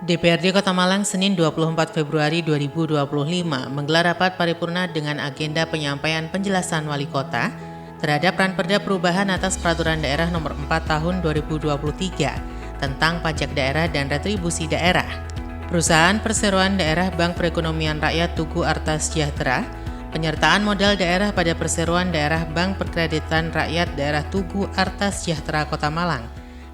DPRD Kota Malang Senin 24 Februari 2025 menggelar rapat paripurna dengan agenda penyampaian penjelasan Wali Kota terhadap Ranperda Perubahan atas Peraturan Daerah Nomor 4 Tahun 2023 tentang pajak daerah dan retribusi daerah. Perusahaan Perseroan Daerah Bank Perekonomian Rakyat Tugu Arta Sejahtera, penyertaan modal daerah pada Perseroan Daerah Bank Perkreditan Rakyat Daerah Tugu Arta Sejahtera Kota Malang,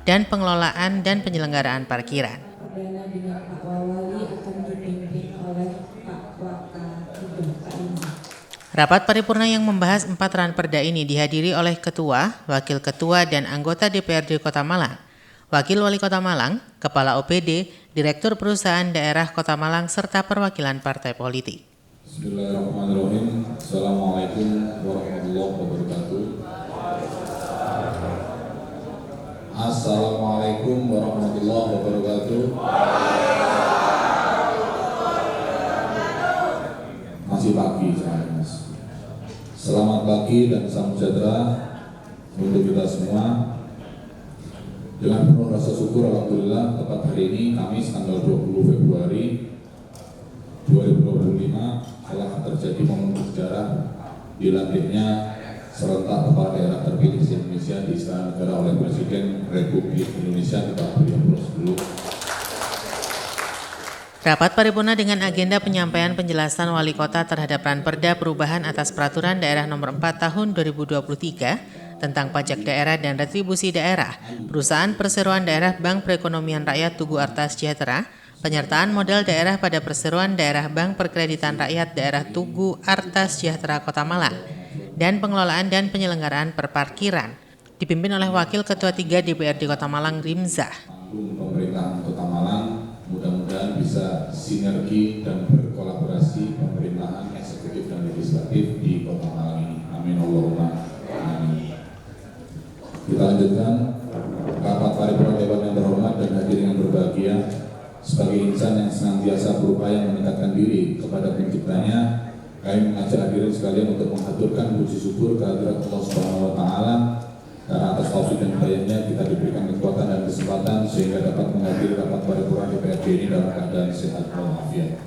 dan pengelolaan dan penyelenggaraan parkiran. Perdana dengan Pak Wali akan dipimpin oleh Pak Wakatiga. Rapat paripurna yang membahas 4 ranperda ini dihadiri oleh Ketua, Wakil Ketua, dan anggota DPRD Kota Malang, Wakil Wali Kota Malang, Kepala OPD, Direktur Perusahaan Daerah Kota Malang, serta perwakilan partai politik. Bismillahirrahmanirrahim. Assalamualaikum warahmatullahi wabarakatuh. Assalamualaikum warahmatullahi wabarakatuh. Masih pagi saya, Mas. Selamat pagi dan salam sejahtera untuk kita semua. Dengan penuh rasa syukur, alhamdulillah, tepat hari ini Kamis tanggal 20 Februari 2025 telah terjadi momen sejarah dilantiknya serentak kepala daerah terpilih di Indonesia di Istana Negara oleh Presiden Republik Indonesia Bapak Beliau dulu. Rapat paripurna dengan agenda penyampaian penjelasan Wali Kota terhadap Ranperda Perubahan atas Peraturan Daerah Nomor 4 Tahun 2023 tentang pajak daerah dan retribusi daerah, Perusahaan Perseroan Daerah Bank Perekonomian Rakyat Tugu Arta Sejahtera, penyertaan modal daerah pada Perseroan Daerah Bank Perkreditan Rakyat Daerah Tugu Arta Sejahtera Kota Malang, dan pengelolaan dan penyelenggaraan perparkiran, dipimpin oleh Wakil Ketua 3 DPRD Kota Malang, Rimzah. Pemerintahan Kota Malang mudah-mudahan bisa sinergi dan berkolaborasi pemerintahan eksekutif dan legislatif di Kota Malang ini. Amin Allahumma amin. Kita lanjutkan rapat paripurna Dewan yang terhormat dan hadirin yang berbahagia. Sebagai insan yang senantiasa berupaya meningkatkan diri kepada penciptanya, kami mengajak hadirin sekalian untuk mengaturkan puji syukur kehadirat Allah Subhanahu wa Ta'ala karena atas taufik dan hidayahnya kita diberikan kekuatan dan kesempatan sehingga dapat menghadiri rapat paripurna DPRD ini dalam keadaan sehat walafiat.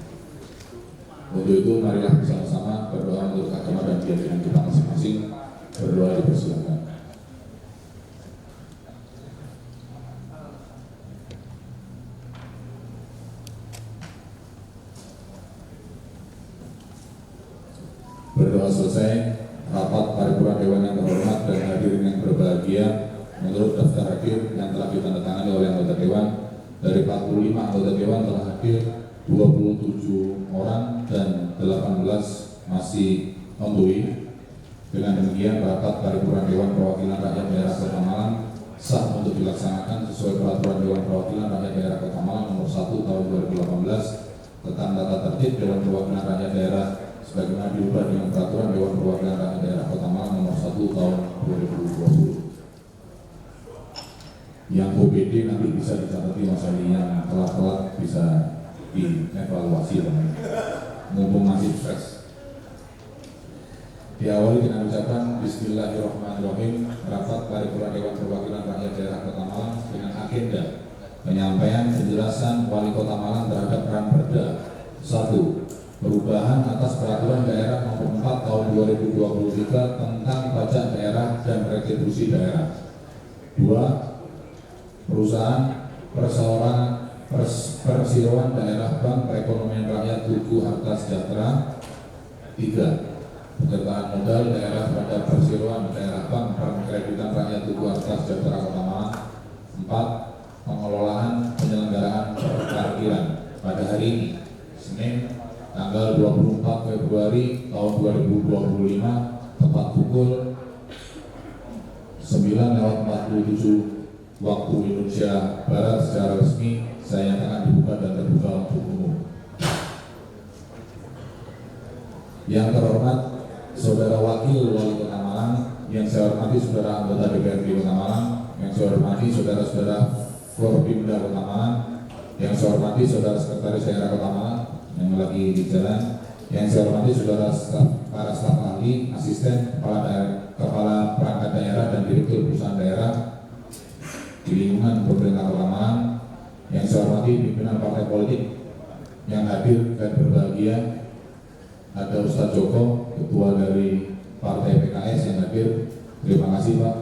Untuk itu marilah bersama-sama berdoa untuk agama dan keyakinan kita masing-masing. Berdoa dipersilakan. Berdoa selesai, rapat paripurna Dewan yang terhormat dan hadirin yang berbahagia, menurut daftar hadir yang telah ditandatangani oleh anggota Dewan, dari 45 anggota Dewan telah hadir 27 orang dan 18 masih on-the-way. Dengan demikian, rapat paripurna Dewan Perwakilan Rakyat Daerah Kota Malang sah untuk dilaksanakan sesuai peraturan Dewan Perwakilan Rakyat Daerah Kota Malang Nomor 1 Tahun 2018 tentang tata tertib Dewan Perwakilan Rakyat Daerah sebagaimana diubah dengan peraturan Dewan Perwakilan Rakyat Daerah Kota Malang Nomor 1 Tahun 2020. Yang OPD nanti bisa dicatati Mas Ali, yang telat-telat bisa dievaluasi mumpung masih fresh. Diawali dengan ucapan Bismillahirrahmanirrahim. Rapat paripurna Dewan Perwakilan Rakyat Daerah Kota Malang dengan agenda penyampaian penjelasan Wali Kota Malang terhadap Ranperda 1. Perubahan atas Peraturan Daerah Nomor 4 Tahun 2023 tentang pajak daerah dan retribusi daerah. 2. Perusahaan Perseroan Daerah Bank Perekonomian Rakyat Tugu Arta Sejahtera. 3. Penyertaan modal daerah pada Perseroan Daerah Bank Perkreditan Rakyat Tugu Arta Sejahtera Kota Malang. 4. Pengelolaan penyelenggaraan parkiran. Pada hari ini, Senin, tanggal 24 Februari tahun 2025, tepat pukul 9:47 waktu Indonesia Barat secara resmi saya nyatakan dibuka dan terbuka untuk umum. Yang terhormat Saudara Wakil Wali Kota Malang, yang saya hormati Saudara anggota DPRD Kota Malang, yang saya hormati Saudara-saudara Forbimda Kota Malang, yang saya hormati Saudara Sekretaris Daerah Kota Malang yang lagi di jalan, yang saya hormati saudara para staf ahli, asisten, kepala perangkat daerah dan direktur perusahaan daerah di lingkungan pemerintah Kota Malang, yang saya hormati hormati pimpinan partai politik yang hadir dan berbahagia. Ada Ustadz Joko, ketua dari Partai PKS yang hadir. Terima kasih Pak.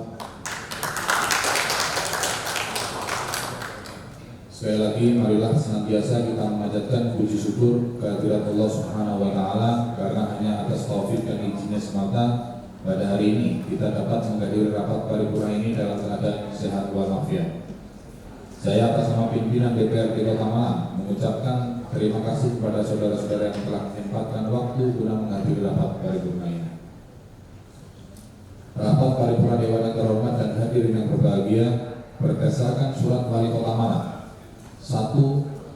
Sekali lagi, marilah senantiasa kita memanjatkan puji syukur kehadirat Allah Subhanahu wa Ta'ala, karena hanya atas taufik dan izinnya semata pada hari ini kita dapat menghadiri rapat paripurna ini dalam keadaan sehat walafiat. Saya atas nama pimpinan DPRD Kota Malang mengucapkan terima kasih kepada saudara-saudara yang telah menyempatkan waktu guna menghadiri rapat paripurna ini. Rapat paripurna Dewan yang terhormat dan hadirin yang berbahagia, berdasarkan surat Wali Kota Malang 1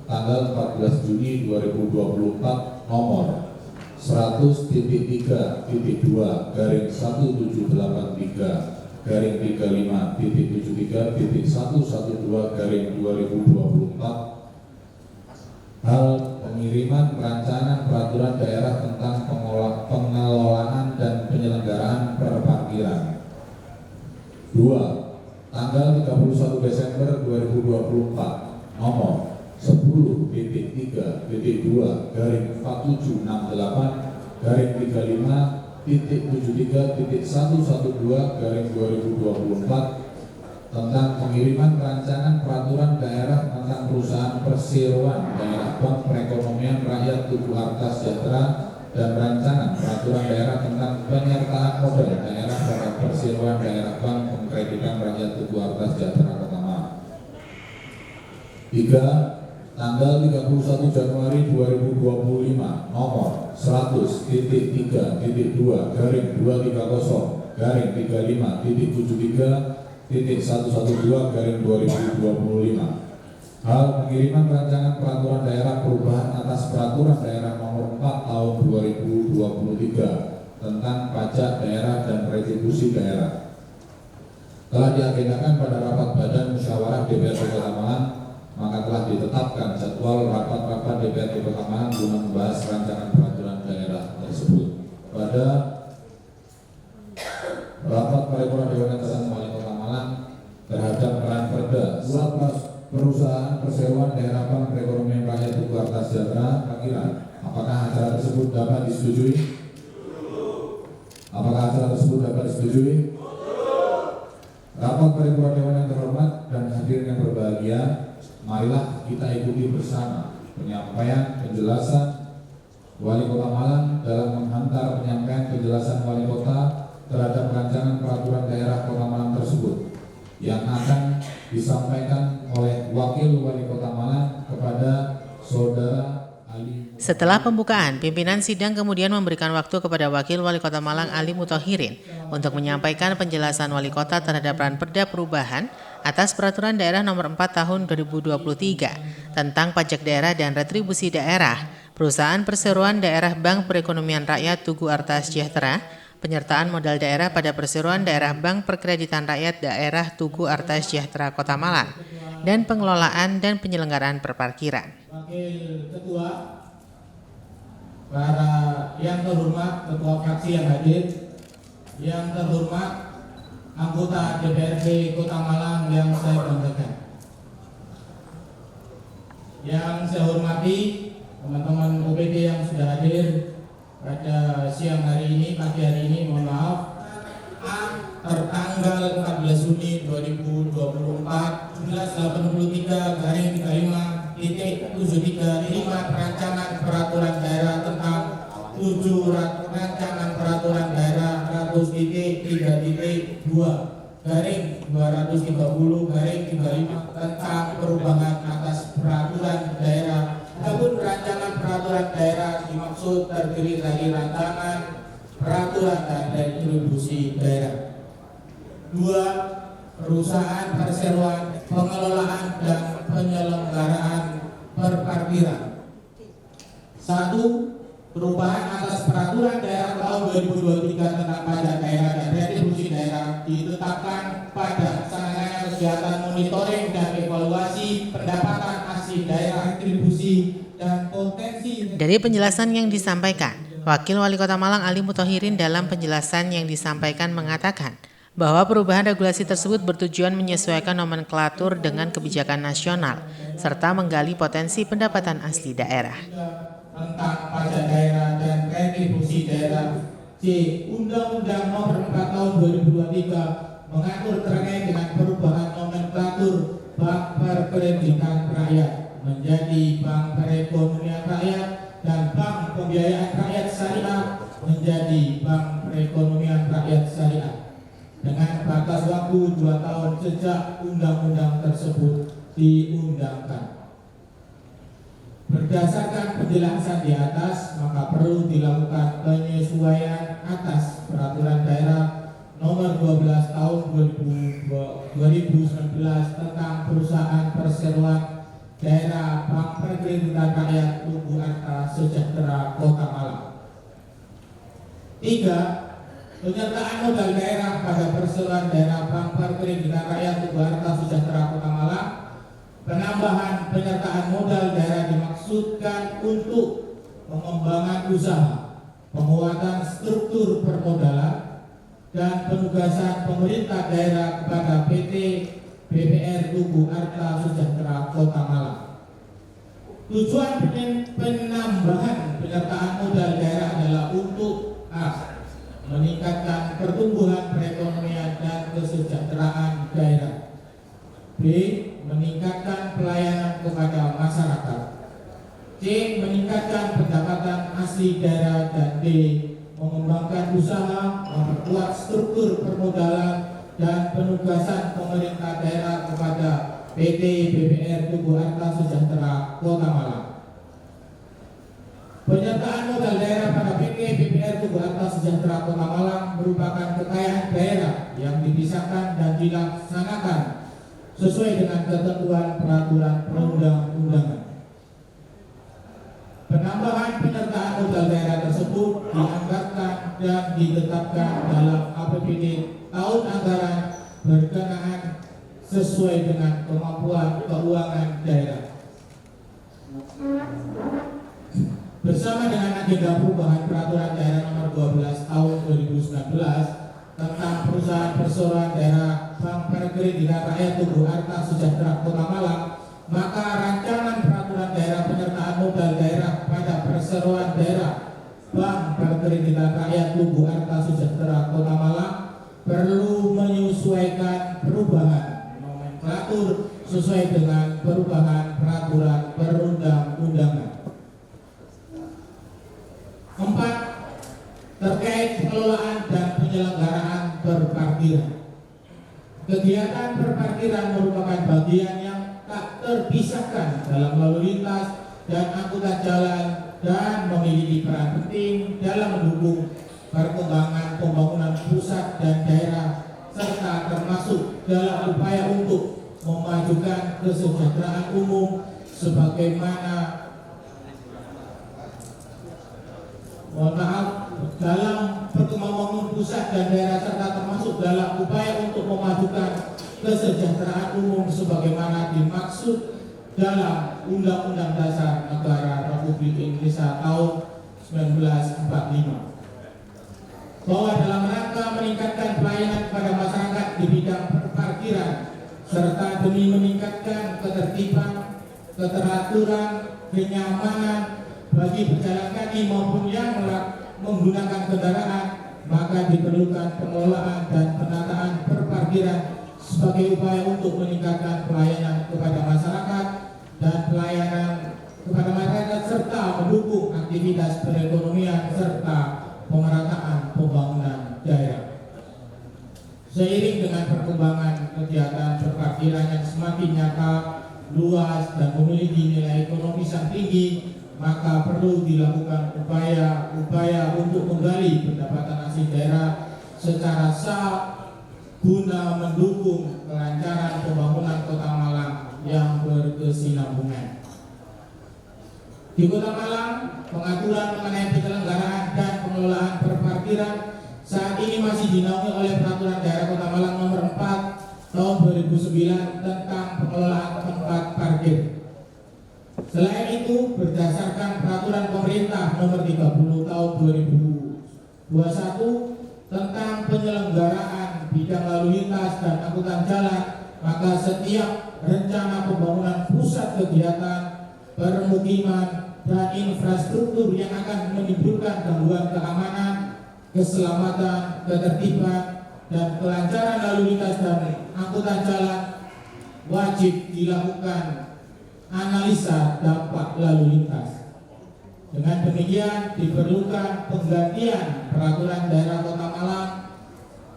tanggal 14 Juni 2024 nomor 100.3.2/35.73.112/2024 hal pengiriman rancangan peraturan daerah tentang pengelolaan dan penyelenggaraan perparkiran. 2. Tanggal 31 Desember 2024 nomor 10.3.2/35.73.112/2024 tentang pengiriman rancangan peraturan daerah tentang perusahaan perseroan daerah Bank Perekonomian Rakyat Tugu Arta Sejahtera dan rancangan peraturan daerah tentang penyertaan modal daerah pada perseroan daerah Bank Pengkreditan Rakyat Tugu Arta Sejahtera Kota Malang. 3. Tanggal 31 Januari 2025 nomor 100.3.2/35.112/2025 hal pengiriman rancangan peraturan daerah perubahan atas peraturan daerah nomor 4 tahun 2023 tentang pajak daerah dan retribusi daerah telah diagendakan pada rapat Badan Musyawarah DPRD Kota Malang, maka telah ditetapkan jadwal rapat-rapat DPRD Kota Malang guna membahas rancangan peraturan daerah tersebut. Pada rapat paripurna Dewan Lantasan Wali Kota Malang terhadap peran perda surat perusahaan perseroan daerah Bank Perekonomian Rakyat Tugu Arta Sejahtera parkiran, apakah acara tersebut dapat disetujui? Apakah acara tersebut dapat disetujui? Rapat paripurna Dewan yang terhormat dan hadirin yang berbahagia, marilah kita ikuti bersama penyampaian penjelasan Wali Kota Malang dalam menghantar penyampaian penjelasan Wali Kota terhadap rancangan peraturan daerah Kota Malang tersebut yang akan disampaikan oleh Wakil Wali Kota Malang kepada Saudara Ali. Setelah pembukaan, pimpinan sidang kemudian memberikan waktu kepada Wakil Wali Kota Malang Ali Muthahirin untuk menyampaikan penjelasan Wali Kota terhadap ranperda perubahan atas Peraturan Daerah Nomor 4 Tahun 2023 tentang pajak daerah dan retribusi daerah, perusahaan perseroan daerah Bank Perekonomian Rakyat Tugu Arta Sejahtera, penyertaan modal daerah pada perseroan daerah Bank Perkreditan Rakyat Daerah Tugu Arta Sejahtera Kota Malang, dan pengelolaan dan penyelenggaraan perparkiran. Wakil Ketua, para yang terhormat Ketua Fraksi yang hadir, yang terhormat anggota DPRD Kota Malang yang saya banggakan, yang saya hormati teman-teman OPD yang sudah hadir pada siang hari ini, pagi hari ini, mohon maaf, tertanggal 14 Juni 2024, 1783/35.73 rancangan peraturan daerah tentang 7 rancangan peraturan daerah 100.3.2/230/35 tentang perubahan atas peraturan daerah. Adapun rancangan peraturan daerah dimaksud terdiri dari rancangan peraturan dan retribusi daerah. 2. Perusahaan perseroan, pengelolaan dan penyelenggaraan perparkiran. 1. Perubahan atas peraturan daerah tahun 2023 tentang pajak daerah dan retribusi daerah ditetapkan pada sarana kegiatan monitoring dan evaluasi pendapatan asli daerah, retribusi dan potensi. Dari penjelasan yang disampaikan, Wakil Wali Kota Malang Ali Muthahirin dalam penjelasan yang disampaikan mengatakan bahwa perubahan regulasi tersebut bertujuan menyesuaikan nomenklatur dengan kebijakan nasional, serta menggali potensi pendapatan asli daerah. Tentang pajak daerah dan retribusi daerah. C. Undang-Undang Nomor 4 Tahun 2023 mengatur terkait dengan perubahan nomenklatur Bank Perkreditan Rakyat menjadi Bank Perekonomian Rakyat dan Bank Pembiayaan Rakyat Syariah menjadi Bank Perekonomian Rakyat Syariah dengan batas waktu 2 tahun sejak undang-undang tersebut diundangkan. Berdasarkan penjelasan di atas, maka perlu dilakukan penyesuaian atas Peraturan Daerah Nomor 12 Tahun 2019 tentang Perusahaan Perseroan Daerah Bank Perkreditan Rakyat Tugu Arta Sejahtera Kota Malang. 3. Penyertaan modal daerah pada perseroan daerah Bank Perkreditan Rakyat Tugu Arta Sejahtera Kota Malang. Penambahan penyertaan modal daerah dimaksudkan untuk pengembangan usaha, penguatan struktur permodalan, dan penugasan pemerintah daerah kepada PT BPR Tugu Arta Sejahtera Kota Malang. Tujuan penambahan penyertaan modal daerah adalah untuk A. Meningkatkan pertumbuhan perekonomian dan kesejahteraan daerah. B. Meningkatkan pelayanan kepada masyarakat. C. Meningkatkan pendapatan asli daerah. Dan D. Mengembangkan usaha, memperkuat struktur permodalan dan penugasan pemerintah daerah kepada PT BPR Tugu Arta Sejahtera Kota Malang. Penyertaan modal daerah pada PT BPR Tugu Arta Sejahtera Kota Malang merupakan kekayaan daerah yang dipisahkan dan dilaksanakan sesuai dengan ketentuan peraturan perundang-undangan. Penambahan penyertaan modal daerah tersebut dianggarkan dan ditetapkan dalam APBD tahun anggaran berkenaan sesuai dengan kemampuan keuangan daerah. Bersama dengan agenda perubahan Peraturan Daerah Nomor 12 Tahun 2019 tentang Perusahaan Perseroan Daerah Bank Perkreditan Rakyat Tugu Arta Sejahtera Kota Malang, maka rancangan Peraturan Daerah Penyertaan Modal Daerah pada Perseroan Daerah Bank Perkreditan Rakyat Tugu Arta Sejahtera Kota Malang perlu menyesuaikan perubahan nomenklatur sesuai dengan perubahan peraturan perundang-undangan. 4. Terkait pengelolaan dan penyelenggaraan berparkiran. Kegiatan berparkiran merupakan bagian yang tak terpisahkan dalam lalu lintas dan angkutan jalan dan memiliki peran penting dalam mendukung perkembangan pembangunan pusat dan daerah serta termasuk dalam upaya untuk memajukan kesejahteraan umum sebagaimana dalam perkembangan pusat dan daerah serta termasuk dalam upaya untuk memajukan kesejahteraan umum sebagaimana dimaksud dalam Undang-Undang Dasar Negara Republik Indonesia tahun 1945. Bahwa dalam rangka meningkatkan pelayanan kepada masyarakat di bidang parkiran serta demi meningkatkan ketertiban, keteraturan, kenyamanan bagi pejalan kaki maupun yang menggunakan kendaraan, maka diperlukan pengelolaan dan penataan perparkiran sebagai upaya untuk meningkatkan pelayanan kepada masyarakat dan pelayanan kepada masyarakat serta mendukung aktivitas perekonomian serta pemerataan pembangunan daerah. Seiring dengan perkembangan kegiatan perparkiran yang semakin nyata, luas dan memiliki nilai ekonomis yang tinggi, maka perlu dilakukan upaya untuk menggali pendapatan asli daerah secara sah guna mendukung kelancaran pembangunan Kota Malang yang berkesinambungan. Di Kota Malang, pengaturan mengenai penyelenggaraan dan pengelolaan perparkiran saat ini masih dinaungi oleh Peraturan Daerah Kota Malang Nomor 4 Tahun 2009 tentang pengelolaan tempat parkir. Selain itu, berdasarkan Peraturan Pemerintah Nomor 30 Tahun 2021 tentang penyelenggaraan bidang lalu lintas dan angkutan jalan, maka setiap rencana pembangunan pusat kegiatan, permukiman, dan infrastruktur yang akan menimbulkan gangguan keamanan, keselamatan, ketertiban, dan kelancaran lalu lintas dan angkutan jalan wajib dilakukan analisa dampak lalu lintas. Dengan demikian diperlukan penggantian Peraturan Daerah Kota Malang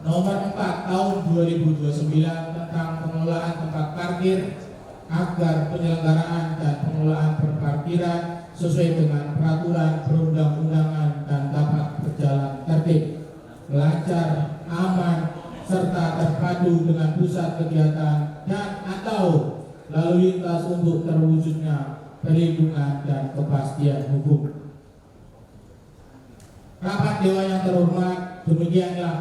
Nomor 4 Tahun 2029 tentang pengelolaan tempat parkir agar penyelenggaraan dan pengelolaan perparkiran sesuai dengan peraturan perundang-undangan dan dapat berjalan tertib, lancar, aman, serta terpadu dengan pusat kegiatan dan atau lalu lintas untuk terwujudnya perlindungan dan kepastian hukum. Rapat Dewan yang terhormat, demikianlah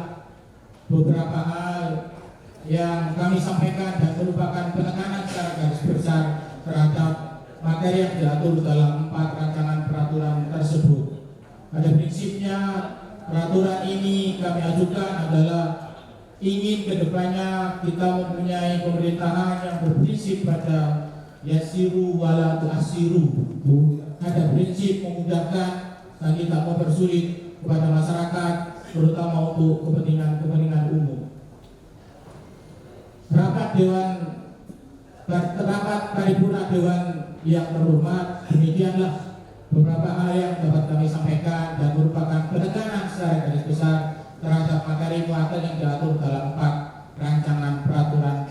beberapa hal yang kami sampaikan dan merupakan penekanan secara garis besar terhadap materi yang diatur dalam 4 rancangan peraturan tersebut. Pada prinsipnya peraturan ini kami ajukan adalah ingin kedepannya kita mempunyai pemerintahan yang berprinsip pada yasiru wala tu'asiru, ada prinsip memudahkan dan tidak mempersulit kepada masyarakat, terutama untuk kepentingan umum. Rapat paripurna Dewan yang terhormat, demikianlah beberapa hal yang dapat kami sampaikan dan merupakan penekanan secara garis besar terhadap materi muatan yang diatur dalam 4 rancangan peraturan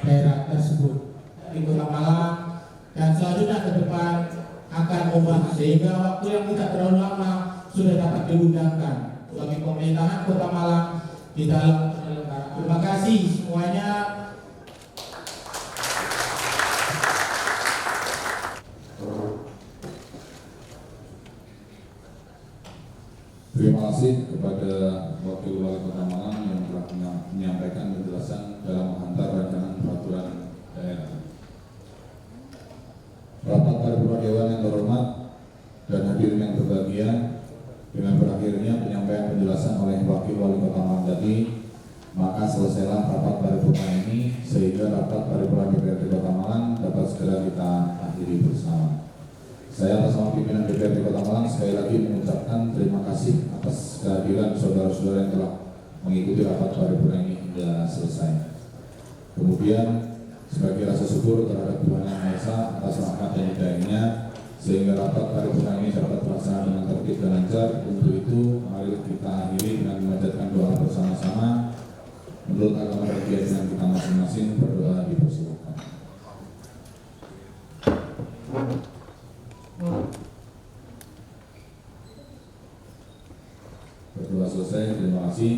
daerah tersebut. Di Kota Malang dan selanjutnya ke depan akan membahas sehingga waktu yang tidak terlalu lama sudah dapat diundangkan bagi pemerintahan Kota Malang di dalam penyelenggaraan. Terima kasih semuanya. Terima kasih kepada Wakil Wali Kota Malang yang telah menyampaikan penjelasan dalam menghantar rancangan peraturan daerah. Rapat paripurna Dewan yang terhormat dan hadirin yang berbahagia, dengan berakhirnya penyampaian penjelasan oleh Wakil Wali Kota Malang tadi, maka selesailah rapat paripurna ini sehingga rapat paripurna DPRD Kota Malang dapat segera kita akhiri bersama. Saya atas nama pimpinan DPRD Kota Malang sekali lagi mengucapkan terima kasih atas kehadiran saudara-saudara yang telah mengikuti rapat paripurna ini hingga selesai. Kemudian sebagai rasa syukur terhadap Tuhan Yang Maha Esa atas rahmat dan hidayahnya sehingga rapat paripurna ini dapat terlaksana dengan tertib dan lancar. Untuk itu mari kita akhiri dengan memanjatkan doa bersama-sama. Menurut agama dan keyakinan kita masing-masing, berdoa dipersilakan. Berdoa selesai, terima kasih.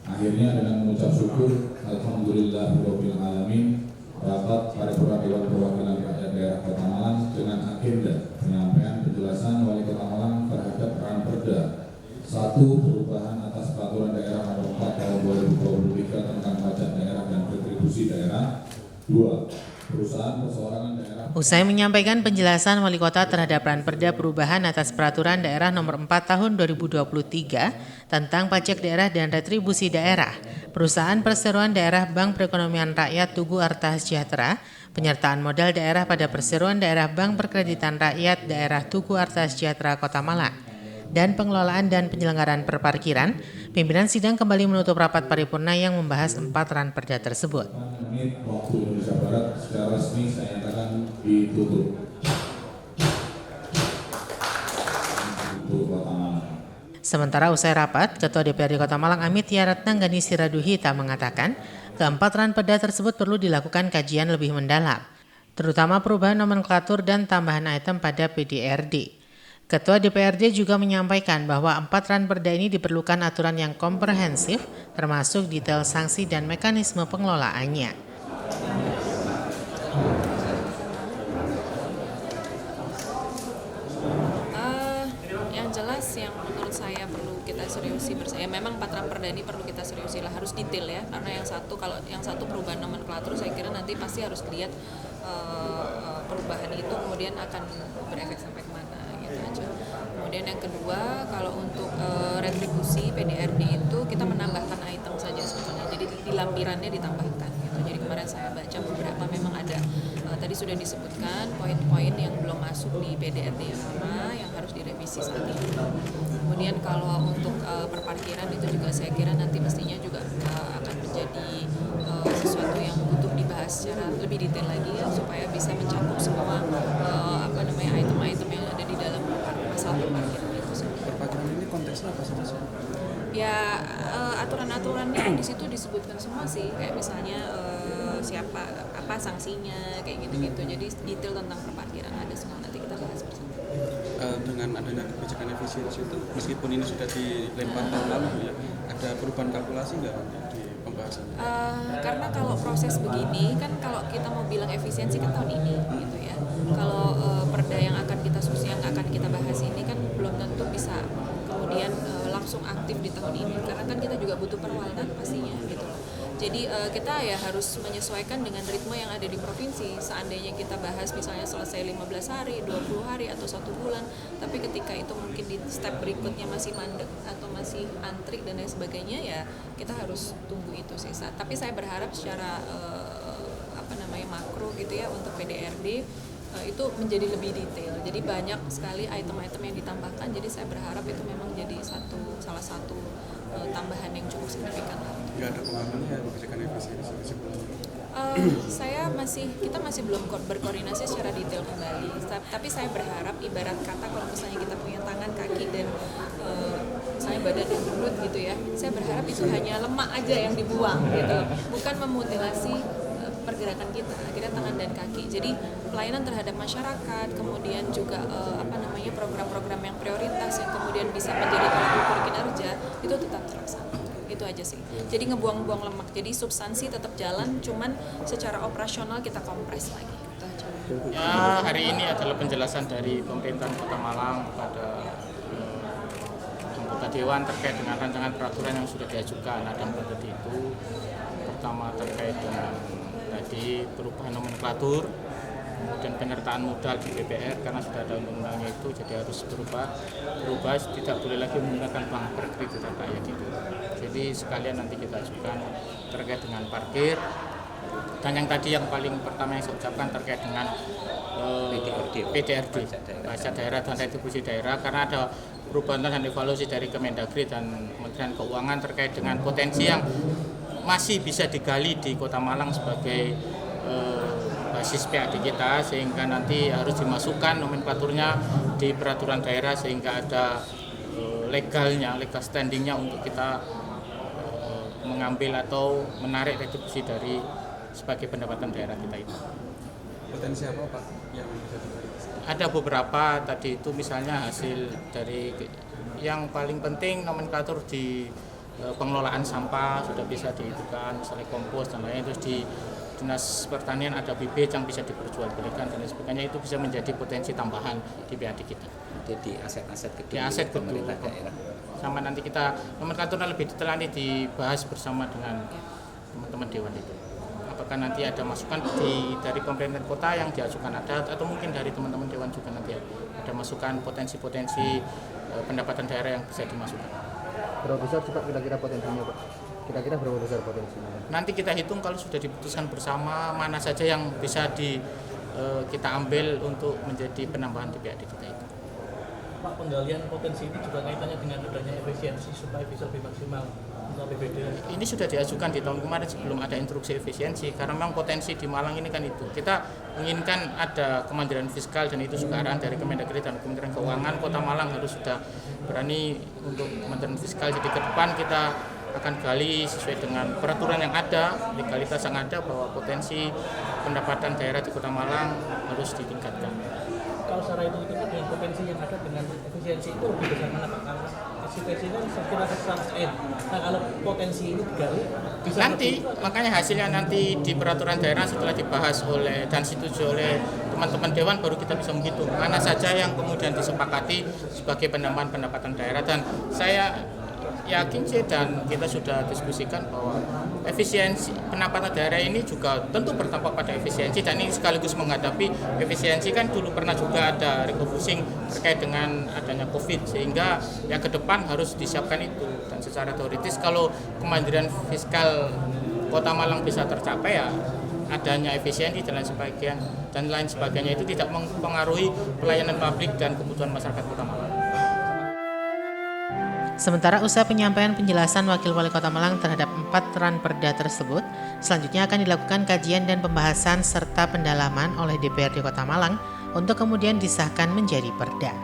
Akhirnya dengan mengucap syukur, alhamdulillahirabbil alamin, rapat paripurna Dewan Perwakilan Rakyat Daerah Kota Malang dengan agenda penyampaian penjelasan Wali Kota Malang terhadap Ranperda 1. Perubahan atas Peraturan Daerah Nomor 4 Tahun 2023 tentang pajak daerah dan retribusi daerah. 2. Perusahaan perseorangan daerah. Usai menyampaikan penjelasan Wali Kota terhadap Ranperda perubahan atas Peraturan Daerah Nomor 4 Tahun 2023 tentang pajak daerah dan retribusi daerah, Perusahaan Perseroan Daerah Bank Perekonomian Rakyat Tugu Arta Sejahtera, penyertaan modal daerah pada Perseroan Daerah Bank Perkreditan Rakyat Daerah Tugu Arta Sejahtera Kota Malang, dan pengelolaan dan penyelenggaraan perparkiran, pimpinan sidang kembali menutup rapat paripurna yang membahas 4 ranperda tersebut. Menit waktu Indonesia Barat secara resmi saya nyatakan ditutup. Sementara usai rapat, Ketua DPRD Kota Malang Amitya Ratnanggani Siraduhita mengatakan, keempat ranperda tersebut perlu dilakukan kajian lebih mendalam, terutama perubahan nomenklatur dan tambahan item pada PDRD. Ketua DPRD juga menyampaikan bahwa 4 ranperda ini diperlukan aturan yang komprehensif, termasuk detail sanksi dan mekanisme pengelolaannya. Yang jelas yang menurut saya perlu kita seriusi bersama. Memang 4 ranperda ini perlu kita seriusi lah, harus detail ya. Karena yang satu perubahan nomenklatur saya kira nanti pasti harus lihat perubahan itu kemudian akan berefek sampai kemana gitu aja. Kemudian yang kedua, kalau untuk retribusi PDRD itu kita menambahkan item saja sebetulnya. Jadi lampirannya ditambahkan gitu. Jadi kemarin saya baca beberapa memang ada tadi sudah disebutkan poin-poin yang belum masuk di PDRD yang lama yang harus direvisi saat ini. Kemudian kalau untuk perparkiran itu juga saya kira nanti mestinya juga akan menjadi sesuatu yang butuh dibahas secara lebih detail lagi ya, supaya bisa mencakup semua item-item yang ada di dalam masalah perparkiran itu. Perparkiran ini konteksnya apa sih? Ya aturan-aturannya di situ disebutkan semua sih, kayak misalnya siapa apa sanksinya kayak gitu-gitu. Jadi detail tentang perparkiran ada semua, nanti kita bahas bersama. Dengan adanya kebijakan efisiensi itu, meskipun ini sudah dilempar tahun lalu ya, ada perubahan kalkulasi nggak di pembahasan? Karena kalau proses begini kan, kalau kita mau bilang efisiensi kan tahun ini gitu ya. Kalau perda yang akan kita bahas ini kan belum tentu bisa kemudian langsung aktif di tahun ini, karena kan kita juga butuh perwalaan pastinya gitu loh. Jadi kita ya harus menyesuaikan dengan ritme yang ada di provinsi. Seandainya kita bahas misalnya selesai 15 hari, 20 hari atau 1 bulan, tapi ketika itu mungkin di step berikutnya masih mandek atau masih antri dan lain sebagainya, ya kita harus tunggu itu sih. Tapi saya berharap secara makro gitu ya untuk PDRD itu menjadi lebih detail. Jadi banyak sekali item-item yang ditambahkan. Jadi saya berharap itu memang jadi salah satu tambahan yang cukup signifikan. Nggak ada pengaruhnya ya kebijakan efisiensi sebelumnya? Kita masih belum berkoordinasi secara detail kembali. Tapi saya berharap, ibarat kata kalau misalnya kita punya tangan, kaki dan misalnya badan dan perut gitu ya, saya berharap itu hanya lemak aja yang dibuang gitu, bukan memutilasi pergerakan kita, akhirnya tangan dan kaki. Jadi pelayanan terhadap masyarakat, kemudian juga program-program yang prioritas yang kemudian bisa menjadi tolak ukur kinerja itu tetap terlaksana. Itu aja sih. Jadi ngebuang-buang lemak. Jadi substansi tetap jalan, cuman secara operasional kita kompres lagi. Itu aja. Ya, hari ini adalah penjelasan dari pemerintahan Kota Malang kepada anggota Dewan terkait dengan rancangan peraturan yang sudah diajukan. Ada tadi itu pertama terkait dengan tadi perubahan nomenklatur, kemudian penyertaan modal di BPR karena sudah ada undang-undangnya itu, jadi harus berubah tidak boleh lagi menggunakan bank berkreditan kayak gitu. Jadi sekalian nanti kita ajukan terkait dengan parkir, dan yang tadi yang paling pertama yang saya ucapkan terkait dengan PDRD, pajak daerah dan retribusi daerah, karena ada perubahan dan evaluasi dari Kemendagri dan Kementerian Keuangan terkait dengan potensi yang masih bisa digali di Kota Malang sebagai basis PAD kita, sehingga nanti harus dimasukkan nomenklaturnya di peraturan daerah sehingga ada legal standingnya untuk kita mengambil atau menarik retribusi dari sebagai pendapatan daerah kita itu. Potensi apa Pak yang bisa digali? Ada beberapa tadi itu, misalnya hasil dari yang paling penting nomenklatur di pengelolaan sampah sudah bisa dihidupkan, misalnya kompos dan lain-lain. Terus di Dinas Pertanian ada bibit yang bisa diperjualbelikan dan sebagainya, itu bisa menjadi potensi tambahan di PAD kita. Itu di aset-aset gedung, di aset pemerintah daerah. Sama nanti kita nomenklaturnya lebih detail nanti dibahas bersama dengan teman-teman Dewan itu. Apakah nanti ada masukan dari pemerintah kota yang diajukan ada, atau mungkin dari teman-teman Dewan juga nanti ada masukan potensi-potensi pendapatan daerah yang bisa dimasukkan. Berapa besar sih Pak kira-kira potensinya Pak? Kira-kira berapa besar potensinya? Nanti kita hitung kalau sudah diputuskan bersama mana saja yang bisa kita ambil untuk menjadi penambahan di PAD kita itu. Pak, penggalian potensi ini juga kaitannya dengan adanya efisiensi supaya bisa lebih maksimal untuk APBD. Ini sudah diajukan di tahun kemarin sebelum ada instruksi efisiensi, karena memang potensi di Malang ini kan itu. Kita menginginkan ada kemandirian fiskal, dan itu juga arahan dari Kemendagri dan Kementerian Keuangan. Kota Malang harus sudah berani untuk kemandirian fiskal. Jadi ke depan kita akan gali sesuai dengan peraturan yang ada, legalitas yang ada, bahwa potensi pendapatan daerah di Kota Malang harus ditingkatkan. Kalau secara itu kan dengan potensi yang ada dengan efisiensi itu lebih besar mana Pak? Karena efisiensi kan sekira 100. Nah kalau potensi ini digali bisa nanti makanya hasilnya nanti di peraturan daerah setelah dibahas dan disetujui oleh teman-teman Dewan, baru kita bisa menghitung mana saja yang kemudian disepakati sebagai penambahan pendapatan daerah. Dan saya yakin sih, dan kita sudah diskusikan bahwa efisiensi pendapatan daerah ini juga tentu berdampak pada efisiensi, dan ini sekaligus menghadapi efisiensi. Kan dulu pernah juga ada refocusing terkait dengan adanya COVID, sehingga ya ke depan harus disiapkan itu. Dan secara teoritis kalau kemandirian fiskal Kota Malang bisa tercapai ya adanya efisiensi dan lain sebagainya itu tidak mempengaruhi pelayanan publik dan kebutuhan masyarakat Kota Malang. Sementara usai penyampaian penjelasan Wakil Wali Kota Malang terhadap 4 ranperda tersebut, selanjutnya akan dilakukan kajian dan pembahasan serta pendalaman oleh DPRD Kota Malang untuk kemudian disahkan menjadi perda.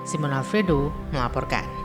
Simon Alfredo melaporkan.